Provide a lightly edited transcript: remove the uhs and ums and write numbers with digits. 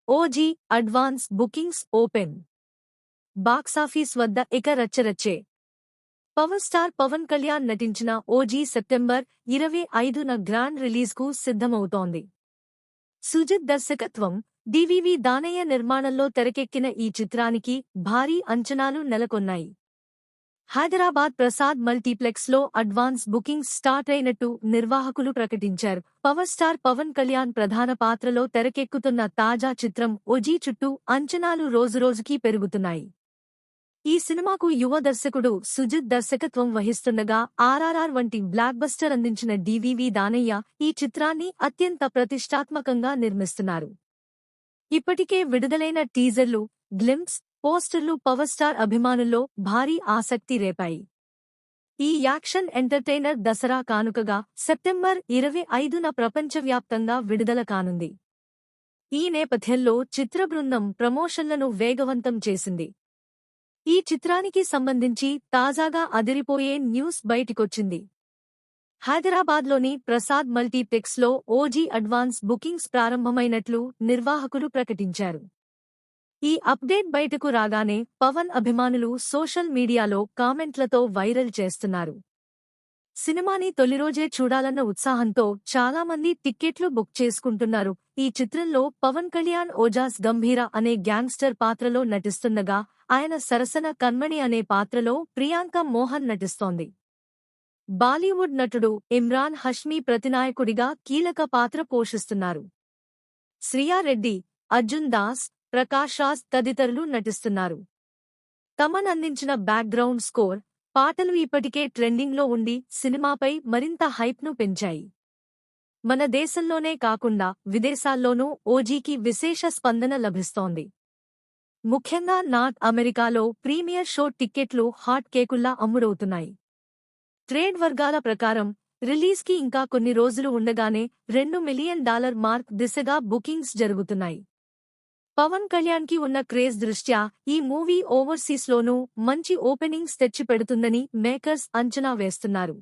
OG advance bookings open. Box office వద్ద ఇక రచ్చరచ్చే. Power star Pawan Kalyan నటించిన ఓజీ సెప్టెంబర్ 25న గ్రాండ్ రిలీజ్కు సిద్ధమవుతోంది. సుజిత్ దర్శకత్వం, డివివి దానయ్య నిర్మాణంలో తెరకెక్కిన ఈ చిత్రానికి భారీ అంచనాలు నెలకొన్నాయి. హైదరాబాద్ ప్రసాద్ మల్టీప్లెక్స్లో అడ్వాన్స్ బుకింగ్స్ స్టార్ట్ అయినట్టు నిర్వాహకులు ప్రకటించారు. పవర్ స్టార్ పవన్ కళ్యాణ్ ప్రధాన పాత్రలో తెరకెక్కుతున్న తాజా చిత్రం ఓజీ చుట్టూ అంచనాలు రోజురోజుకీ పెరుగుతున్నాయి. ఈ సినిమాకు యువ దర్శకుడు సుజిత్ దర్శకత్వం వహిస్తుండగా ఆర్ఆర్ఆర్ వంటి బ్లాక్బస్టర్ అందించిన డివివి దానయ్య ఈ చిత్రాన్ని అత్యంత ప్రతిష్టాత్మకంగా నిర్మిస్తున్నారు. ఇప్పటికే విడుదలైన టీజర్లు, గ్లింప్స్, పోస్టర్లు పవర్ స్టార్ అభిమానుల్లో భారీ ఆసక్తి రేపాయి. ఈ యాక్షన్ ఎంటర్టైనర్ దసరా కానుకగా సెప్టెంబర్ 25న ప్రపంచవ్యాప్తంగా విడుదల కానుంది. ఈ నేపథ్యంలో చిత్ర బృందం ప్రమోషన్లను వేగవంతం చేసింది. ఈ చిత్రానికి సంబంధించి తాజాగా అదిరిపోయే న్యూస్ బయటికొచ్చింది. హైదరాబాద్లోని ప్రసాద్ మల్టీప్లెక్స్లో ఓజీ అడ్వాన్స్ బుకింగ్స్ ప్రారంభమైనట్లు నిర్వాహకులు ప్రకటించారు. ఈ అప్డేట్ బయటకు రాగానే పవన్ అభిమానులు సోషల్ మీడియాలో కామెంట్లతో వైరల్ చేస్తున్నారు. సినిమాని తొలిరోజే చూడాలన్న ఉత్సాహంతో చాలామంది టిక్కెట్లు బుక్ చేసుకుంటున్నారు. ఈ చిత్రంలో పవన్ కళ్యాణ్ ఓజాస్ గంభీర అనే గ్యాంగ్స్టర్ పాత్రలో నటిస్తుండగా ఆయన సరసన కన్మణి అనే పాత్రలో ప్రియాంక మోహన్ నటిస్తోంది. బాలీవుడ్ నటుడు ఇమ్రాన్ హష్మీ ప్రతినాయకుడిగా కీలక పాత్ర పోషిస్తున్నారు. శ్రియా రెడ్డి, అర్జున్ దాస్, ప్రకాష్ రాజ్ తదితరులు నటిస్తున్నారు. తమన్ అందించిన బ్యాక్గ్రౌండ్ స్కోర్, పాటలు ఇప్పటికే ట్రెండింగ్లో ఉండి సినిమాపై మరింత హైప్ను పెంచాయి. మన దేశంలోనే కాకుండా విదేశాల్లోనూ ఓజీకి విశేష స్పందన లభిస్తోంది. ముఖ్యంగా నార్త్ అమెరికాలో ప్రీమియర్ షో టిక్కెట్లు హాట్ కేకుల్లా అమ్ముడవుతున్నాయి. ట్రేడ్ వర్గాల ప్రకారం రిలీజ్కి ఇంకా కొన్ని రోజులు ఉండగానే $2 మిలియన్ మార్క్ దిశగా బుకింగ్స్ జరుగుతున్నాయి. పవన్ కళ్యాణ్కి ఉన్న క్రేజ్ దృష్ట్యా ఈ మూవీ ఓవర్సీస్లోనూ మంచి ఓపెనింగ్స్ తెచ్చిపెడుతుందని మేకర్స్ అంచనా వేస్తున్నారు.